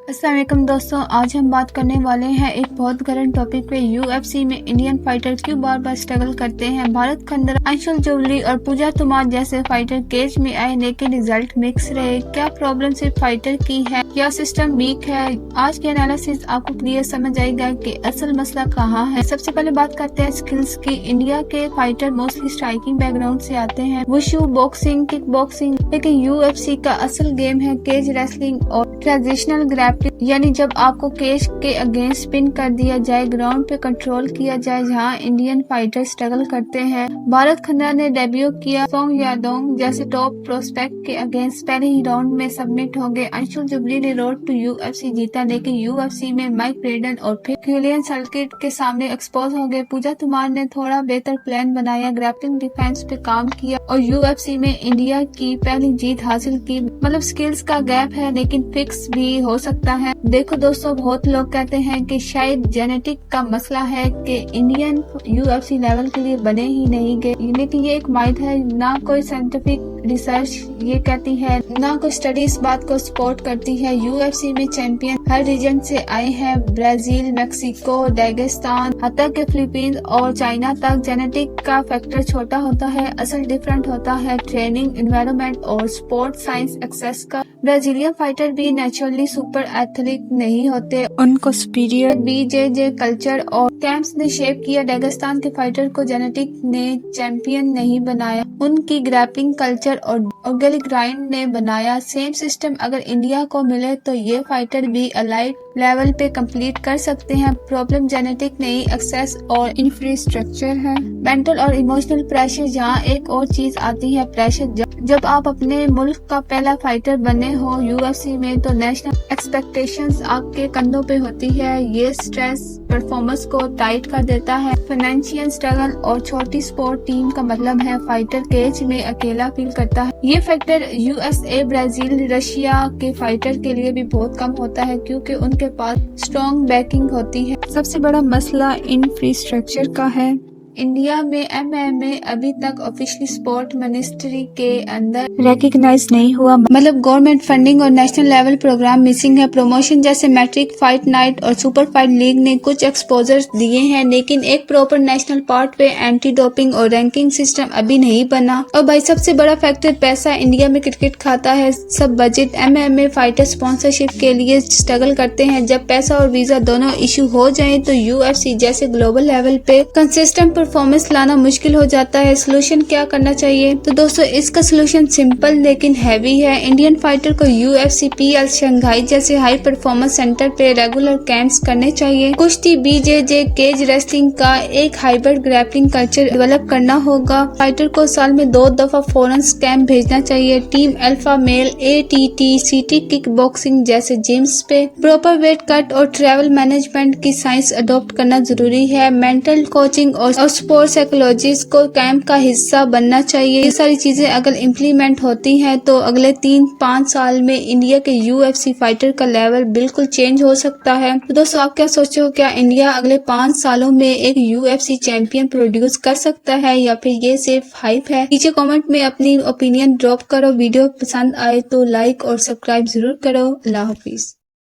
السلام علیکم دوستوں، آج ہم بات کرنے والے ہیں ایک بہت گرم ٹاپک پہ۔ UFC میں انڈین فائٹر کیوں بار بار اسٹرگل کرتے ہیں۔ بھارت کھنڈر، انشول جوہری اور پوجا تومار جیسے فائٹر کیج میں آئے لیکن ریزلٹ مکس رہے۔ کیا پرابلم صرف فائٹر کی ہے یا سسٹم ویک ہے؟ آج کے انالیسس آپ کو کلیئر سمجھ آئے گا کہ اصل مسئلہ کہاں ہے۔ سب سے پہلے بات کرتے ہیں سکلز کی۔ انڈیا کے fighter mostly striking back ground سے آتے ہیں، وشو، باکسنگ، کک باکسنگ، لیکن UFC کا اصل گیم ہے کیج ریسلنگ اور ٹریڈیشنل گریپلنگ، یعنی جب آپ کو کیج کے اگینسٹ سپن کر دیا جائے، گراؤنڈ پہ کنٹرول کیا جائے، جہاں انڈین فائٹر اسٹرگل کرتے ہیں۔ بھارت کھنڈر نے ڈیبیو کیا سونگ یادونگ جیسے ٹاپ پروسپیکٹ کے اگینسٹ پہلے ہی راؤنڈ میں سبمٹ ہو گئے۔ انشول جوہری نے روڈ ٹو UFC جیتا، لیکن UFC میں مائک بریڈن اور پھر کیلین سلکٹ کے سامنے ایکسپوز ہو گئے۔ پوجا تومار نے تھوڑا بہتر پلان بنایا، گریپلنگ ڈیفینس پہ کام کیا اور UFC میں انڈیا کی پہلی جیت حاصل کی۔ مطلب سکلز کا گیپ ہے لیکن فکس بھی ہو سکتا ہے۔ دیکھو دوستو، بہت لوگ کہتے ہیں کہ شاید جینیٹک کا مسئلہ ہے کہ انڈین UFC لیول کے لیے بنے ہی نہیں گئے، لیکن یہ ایک مائتھ ہے۔ نہ کوئی سائنٹیفک ریسرچ یہ کہتی ہے، نہ کوئی اسٹڈی اس بات کو سپورٹ کرتی ہے۔ UFC میں چیمپئن ہر ریجن سے آئے ہیں، برازیل، میکسیکو، ڈاگستان، حتیٰ کہ فلپائنز اور چائنا تک۔ جینیٹک کا فیکٹر چھوٹا ہوتا ہے، اصل ڈفرنٹ ہوتا ہے ٹریننگ انوائرمنٹ اور سپورٹ سائنس ایکسس کا۔ برازیلین فائٹر بھی نیچرلی سپر ایتھلیٹ نہیں ہوتے، ان کو سپیریئر BJJ کلچر اور کیمپس نے شیپ کیا۔ ڈاگستان کے فائٹر کو جینیٹک نے چیمپئن نہیں بنایا، ان کی گریپلنگ کلچر اور گلی گرائنڈ نے بنایا۔ سیم سسٹم اگر انڈیا کو ملے تو یہ فائٹر بھی الائٹ لیول پہ کمپلیٹ کر سکتے ہیں۔ پرابلم جینیٹک نہیں، ایکسیس اور انفراسٹرکچر ہے۔ مینٹل اور ایموشنل پریشر، جہاں ایک اور چیز آتی ہے پریشر۔ جب آپ اپنے ملک کا پہلا فائٹر بنے ہو UFC میں تو نیشنل ایکسپیکٹیشنز آپ کے کندھوں پہ ہوتی ہے، یہ سٹریس پرفارمنس کو ٹائٹ کر دیتا ہے۔ فائنینشیل سٹرگل اور چھوٹی سپورٹ ٹیم کا مطلب ہے فائٹر کیج میں اکیلا فیل کرتا ہے۔ یہ فیکٹر USA، برازیل، رشیا کے فائٹر کے لیے بھی بہت کم ہوتا ہے کیونکہ ان کے پاس اسٹرانگ بیکنگ ہوتی ہے۔ سب سے بڑا مسئلہ انفراسٹرکچر کا ہے۔ انڈیا میں MMA ابھی تک آفیشلی سپورٹ منسٹری کے اندر ریکگنائز نہیں ہوا، مطلب گورنمنٹ فنڈنگ اور نیشنل لیول پروگرام مسنگ ہے۔ پروموشن جیسے میٹرک فائٹ نائٹ اور سپر فائٹ لیگ نے کچھ ایکسپوزر دیے ہیں، لیکن ایک پراپر نیشنل پارٹ پہ اینٹی ڈوپنگ اور رینکنگ سسٹم ابھی نہیں بنا۔ اور بھائی سب سے بڑا فیکٹر پیسہ، انڈیا میں کرکٹ کھاتا ہے سب بجٹ۔ MMA فائٹر اسپانسرشپ کے لیے اسٹرگل کرتے ہیں، جب پیسہ اور ویزا دونوں ایشو ہو جائیں تو UFC جیسے گلوبل لیول پہ کنسسٹنٹ پرفارمنس لانا مشکل ہو جاتا ہے۔ سولوشن کیا کرنا چاہیے؟ تو دوستو اس کا سولوشن سمپل لیکن ہیوی ہے۔ انڈین فائٹر کو UFC PL شنگھائی جیسے ہائی پرفارمنس سینٹر پہ ریگولر کیمپس کرنے چاہیے۔ کشتی، BJJ، کیج ریسلنگ کا ایک ہائبرڈ گریپلنگ کلچر ڈیولپ کرنا ہوگا۔ فائٹر کو سال میں 2 دفعہ فورن کیمپ بھیجنا چاہیے۔ ٹیم الفا میل، ATT، CT، کک باکسنگ جیسے جمز پہ پراپر ویٹ کٹ اور ٹریول مینجمنٹ کی سائنس اڈاپٹ کرنا ضروری ہے۔ مینٹل کوچنگ اور سپورٹ سائیکولوجسٹ کو کیمپ کا حصہ بننا چاہیے۔ یہ ساری چیزیں اگر امپلیمنٹ ہوتی ہیں تو اگلے 3-5 سال میں انڈیا کے UFC فائٹر کا لیول بالکل چینج ہو سکتا ہے۔ تو دوستو آپ کیا سوچتے ہو، کیا انڈیا اگلے 5 سالوں میں ایک UFC چیمپئن پروڈیوس کر سکتا ہے یا پھر یہ صرف ہائپ ہے؟ نیچے کامنٹ میں اپنی اوپینین ڈراپ کرو۔ ویڈیو پسند آئے تو لائک اور سبسکرائب ضرور کرو۔ اللہ حافظ۔